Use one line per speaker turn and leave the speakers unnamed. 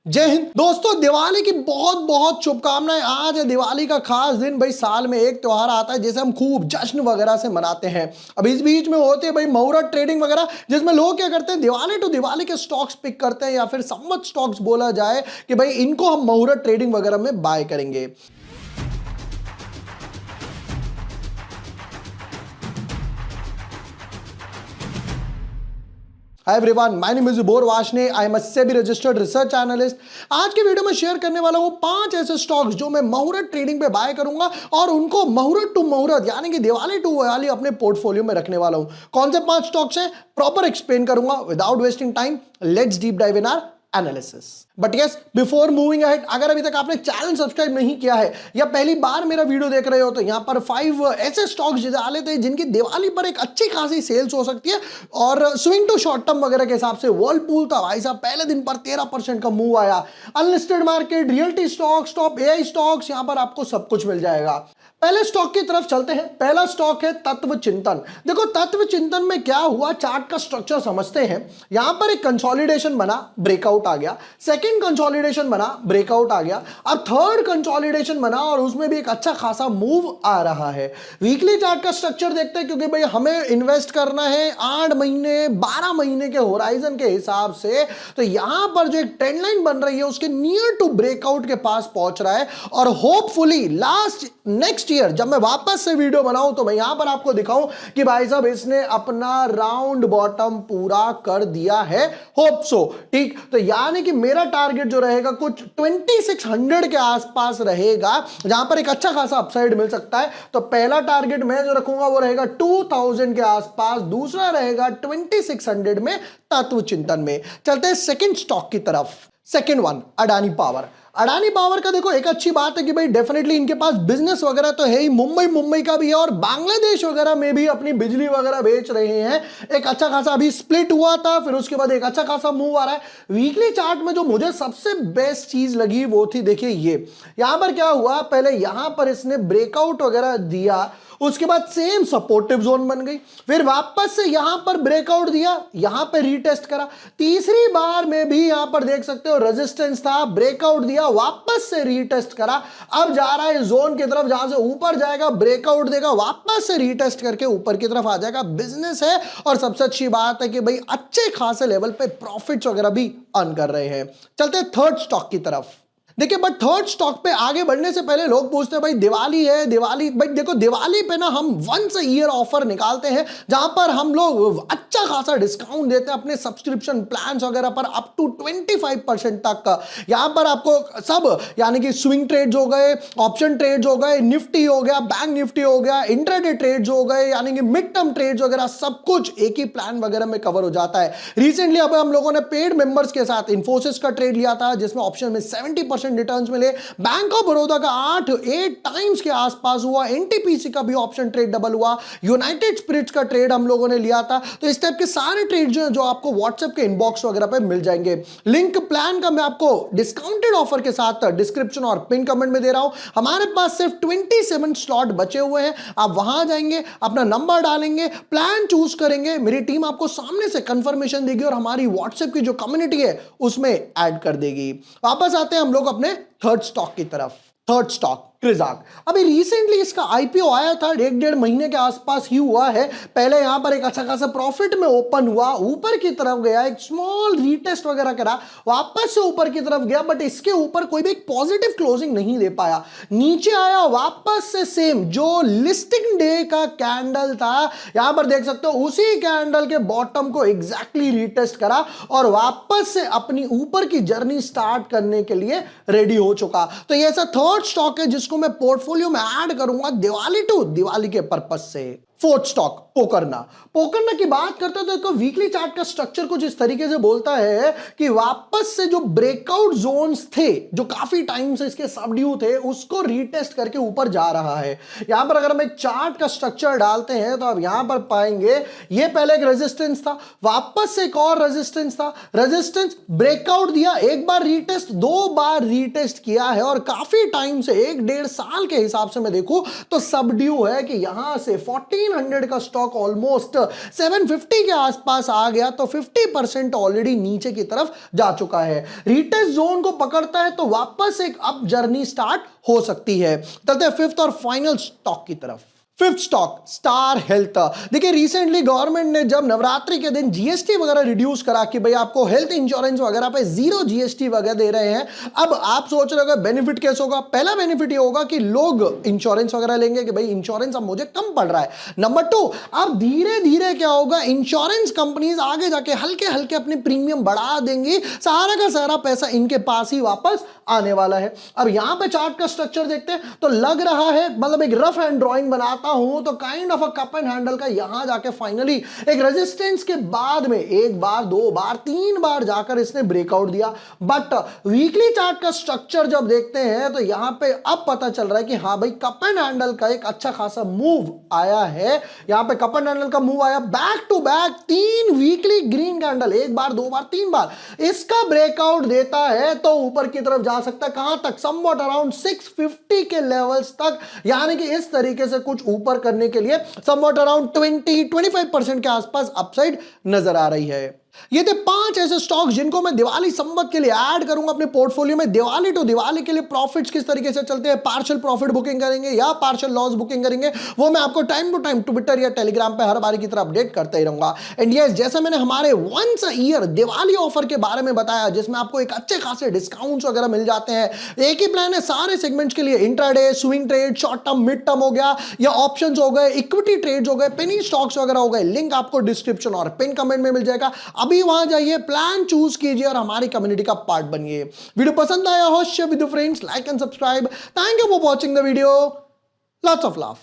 जय हिंद दोस्तों, दिवाली की बहुत बहुत शुभकामनाएं। आज है दिवाली का खास दिन। भाई साल में एक त्योहार आता है जिसे हम खूब जश्न वगैरह से मनाते हैं। अब इस बीच में होती है भाई मुहूर्त ट्रेडिंग वगैरह, जिसमें लोग क्या करते हैं, दिवाली टू दिवाली के स्टॉक्स पिक करते हैं या फिर संवत स्टॉक्स बोला जाए कि भाई इनको हम मुहूर्त ट्रेडिंग वगैरह में बाय करेंगे। Hi everyone, my name is bore Washne. I am a SEBI registered research analyst. आज के वीडियो में शेयर करने वाला हूं 5 ऐसे स्टॉक्स जो मैं मुहूर्त ट्रेडिंग पे बाय करूंगा और उनको मुहूर्त टू मुहूर्त यानी कि दिवाली टू दिवाली अपने पोर्टफोलियो में रखने वाला हूं। कौन से 5 स्टॉक्स हैं प्रॉपर एक्सप्लेन करूंगा without wasting time. Let's deep dive in our analysis. But yes, before moving ahead, अगर अभी तक आपने चैनल सब्सक्राइब नहीं किया है या पहली बार मेरा वीडियो देख रहे हो तो यहां पर 5 ऐसे स्टॉक्स डाले थे जिनकी दिवाली पर एक अच्छी खासी सेल्स हो सकती है और स्विंग टू शॉर्ट टर्म वगैरह के हिसाब से वर्लपूल था भाई साहब, पहले दिन पर 13% का मूव आया। Unlisted market, realty stocks, top AI stocks, यहां पर आपको सब कुछ मिल जाएगा। पहले स्टॉक की तरफ चलते हैं। पहला स्टॉक है तत्व चिंतन। देखो तत्व चिंतन में क्या हुआ, चार्ट का स्ट्रक्चर समझते हैं। यहां पर एक कंसोलिडेशन बना, ब्रेकआउट आ गया। सेकंड कंसोलिडेशन बना, ब्रेकआउट आ गया। अब थर्ड कंसोलिडेशन बना और उसमें भी एक अच्छा खासा मूव आ रहा है। वीकली चार्ट का स्ट्रक्चर देखते हैं क्योंकि भाई हमें इन्वेस्ट करना है 8 महीने 12 महीने के होराइजन के हिसाब से। तो यहां पर जो एक ट्रेंड लाइन बन रही है उसके नियर टू ब्रेकआउट के पास पहुंच रहा है और होपफुली नेक्स्ट ईयर जब मैं वापस से वीडियो बनाऊं तो मैं यहां पर आपको दिखाऊं कि भाई साहब इसने अपना राउंड बॉटम पूरा कर दिया है। Hope so. ठीक, तो यानी कि मेरा टारगेट जो रहेगा कुछ 2600 के आसपास रहेगा, जहां पर एक अच्छा खासा अपसाइड मिल सकता है। तो पहला टारगेट मैं जो रखूंगा वो रहेगा 2000 के आसपास, दूसरा रहेगा 2600 में तत्व चिंतन में। चलते हैं सेकंड स्टॉक की तरफ। Second one, Adani power. Adani power का देखो एक अच्छी बात है कि भाई डेफिनेटली इनके पास बिजनेस वगैरह तो है ही, मुंबई का भी है और बांग्लादेश वगैरह में भी अपनी बिजली वगैरह बेच रहे हैं। एक अच्छा खासा अभी स्प्लिट हुआ था, फिर उसके बाद एक अच्छा खासा मूव आ रहा है। वीकली चार्ट में जो मुझे सबसे बेस्ट चीज लगी वो थी, देखिए ये यहां पर क्या हुआ, पहले यहां पर इसने ब्रेकआउट वगैरह दिया, उसके बाद सेम सपोर्टिव जोन बन गई, फिर वापस से यहां पर ब्रेकआउट दिया, यहां पर रीटेस्ट करा, तीसरी बार में भी यहां पर देख सकते हो रेजिस्टेंस था, ब्रेकआउट दिया, वापस से रीटेस्ट करा। अब जा रहा है जोन की तरफ जहां से ऊपर जाएगा, ब्रेकआउट देगा, वापस से रीटेस्ट करके ऊपर की तरफ आ जाएगा। बिजनेस है और सबसे अच्छी बात है कि भाई अच्छे खासे लेवल पे प्रॉफिट्स वगैरह भी अर्न कर रहे हैं। चलते हैं थर्ड स्टॉक की तरफ। देखिए बट थर्ड स्टॉक पे आगे बढ़ने से पहले लोग पूछते हैं भाई दिवाली है, दिवाली भाई देखो दिवाली पे ना हम वंस ईयर ऑफर निकालते हैं जहां पर हम लोग अच्छा खासा डिस्काउंट देते हैं अपने सब्सक्रिप्शन प्लान्स वगैरह पर अप टू 25% तक का। यहां पर आपको सब यानी कि स्विंग ट्रेड्स हो गए, ऑप्शन ट्रेड्स हो गए, निफ्टी हो गया, बैंक निफ्टी हो गया, इंट्राडे ट्रेड्स हो गए, यानी कि मिड टर्म ट्रेड्स वगैरह सब कुछ एक ही प्लान वगैरह में कवर हो जाता है। रिसेंटली अब हम लोगों ने पेड मेंबर्स के साथ इंफोसिस का ट्रेड लिया था जिसमें ऑप्शन में 70% रिटर्न्स मिले। बैंक ऑफ बड़ौदा का 8 टाइम्स के आसपास हुआ, एनटीपीसी का भी ऑप्शन ट्रेड डबल हुआ, यूनाइटेड स्पिरिट्स का ट्रेड हम लोगों ने लिया था। तो इस टाइप के सारे ट्रेड जो आपको व्हाट्सएप के इनबॉक्स वगैरह पे मिल जाएंगे। लिंक प्लान का मैं आपको डिस्काउंटेड ऑफर के साथ डिस्क्रिप्शन और पिन कमेंट में दे रहा हूं। हमारे पास सिर्फ 27 स्लॉट बचे हुए हैं। आप वहां जाएंगे, अपना नंबर डालेंगे, प्लान चूज करेंगे, मेरी टीम आपको सामने से कंफर्मेशन देगी और हमारी व्हाट्सएप की जो कम्युनिटी है उसमें ऐड कर देगी। वापस आते हैं हम लोग अपने थर्ड स्टॉक की तरफ। थर्ड स्टॉक क्रिजाक। अभी रिसेंटली इसका आईपीओ आया था, 1.5 महीने के आसपास ही हुआ है। पहले यहां पर एक अच्छा खासा प्रॉफिट में ओपन हुआ, ऊपर की तरफ गया, एक स्मॉल रीटेस्ट वगैरह करा, वापस से ऊपर की तरफ गया, बट इसके ऊपर कोई भी एक पॉजिटिव क्लोजिंग नहीं दे पाया। नीचे आया, वापस से सेम जो लिस्टिंग डे का कैंडल था, यहां पर देख सकते हो उसी कैंडल के बॉटम को एग्जैक्टली रीटेस्ट करा और वापस से अपनी ऊपर की जर्नी स्टार्ट करने के लिए रेडी हो चुका। तो ये ऐसा थर्ड स्टॉक है जिसको मैं पोर्टफोलियो में ऐड करूंगा दिवाली टू दिवाली के पर्पस से। Fourth stock Pokarna. पोकरना की बात करते हैं तो वीकली चार्ट का स्ट्रक्चर कुछ इस तरीके से बोलता है कि वापस से जो ब्रेकआउट जोन्स थे जो काफी टाइम से इसके सबड्यू थे उसको रीटेस्ट करके ऊपर जा रहा है। यहां पर अगर हम एक चार्ट का स्ट्रक्चर डालते हैं तो आप यहां पर पाएंगे ये पहले एक रेजिस्टेंस था, वापस से एक और रेजिस्टेंस था, रेजिस्टेंस ब्रेकआउट दिया, एक बार रीटेस्ट, 2 बार रीटेस्ट किया है और काफी टाइम से 1-1.5 साल के हिसाब से मैं देखूं तो सबड्यू है कि यहां से 14 1500 का स्टॉक ऑलमोस्ट 750 के आसपास आ गया, तो 50% ऑलरेडी नीचे की तरफ जा चुका है। रिटेस्ट जोन को पकड़ता है तो वापस एक अप जर्नी स्टार्ट हो सकती है। चलते हैं फिफ्थ और फाइनल स्टॉक की तरफ। Fifth stock star health. देखिए रिसेंटली गवर्नमेंट ने जब नवरात्रि के दिन जीएसटी वगैरह रिड्यूस करा कि भाई आपको हेल्थ इंश्योरेंस वगैरह पे जीरो जीएसटी वगैरह दे रहे हैं। अब आप सोच रहे हो बेनिफिट कैसे होगा? पहला बेनिफिट ये होगा कि लोग इंश्योरेंस वगैरह लेंगे कि भाई इंश्योरेंस अब मुझे कम पड़ रहा है। नंबर टू, अब धीरे धीरे क्या होगा, इंश्योरेंस कंपनीज आगे जाके हल्के हल्के अपनी प्रीमियम बढ़ा देंगी, सारा का सारा पैसा इनके पास ही वापस आने वाला है। अब यहां पे चार्ट का स्ट्रक्चर देखते हैं तो लग रहा है, मतलब एक रफ हैंड ड्राइंग बनाता हूं तो kind of a cup and handle का यहां जाके फाइनली एक रेजिस्टेंस के बाद में एक बार, दो बार, तीन बार जाकर इसने ब्रेकआउट दिया। बट वीकली चार्ट का स्ट्रक्चर जब देखते हैं तो यहां पे अब पता चल रहा है कि हाँ भाई कप एंड हैंडल का एक अच्छा खासा मूव आया है। यहां पे कप एंड हैंडल का मूव आया, back to back 3 weekly green candle, एक बार, दो बार, तीन बार इसका ब्रेकआउट देता है तो ऊपर की तरफ जा सकता है। कहां तक? समवॉट अराउंड 650 के लेवल्स तक, यानी कि इस तरीके से कुछ ऊपर करने के लिए समवॉट अराउंड 20-25% के आसपास अपसाइड नजर आ रही है। ये थे 5 ऐसे स्टॉक्स जिनको मैं दिवाली संबत के लिए ऐड करूंगा अपने पोर्टफोलियो में। दिवाली टू दिवाली के लिए प्रॉफिट्स किस तरीके से चलते हैं, पार्शियल प्रॉफिट बुकिंग करेंगे या पार्शियल लॉस बुकिंग करेंगे, वो मैं आपको टाइम टू टाइम ट्विटर या टेलीग्राम पे हर बारी की तरह अपडेट करता ही रहूंगा। एंड यस, जैसे मैंने हमारे once a year Diwali offer के बारे में बताया जिसमें आपको एक अच्छे खासे डिस्काउंट्स वगैरह मिल जाते हैं। एक ही प्लान है सारे सेगमेंट्स के लिए, intraday, swing trade, short term, mid term हो गया, या ऑप्शंस हो गए, इक्विटी ट्रेड्स हो गए, पेनी स्टॉक्स वगैरह हो गए। लिंक आपको डिस्क्रिप्शन और पिन कमेंट में मिल जाएगा। अभी वहां जाइए, प्लान चूज कीजिए और हमारी कम्युनिटी का पार्ट बनिए। वीडियो पसंद आया हो, share with your friends, like and subscribe. Thank you for watching the video. Lots of love.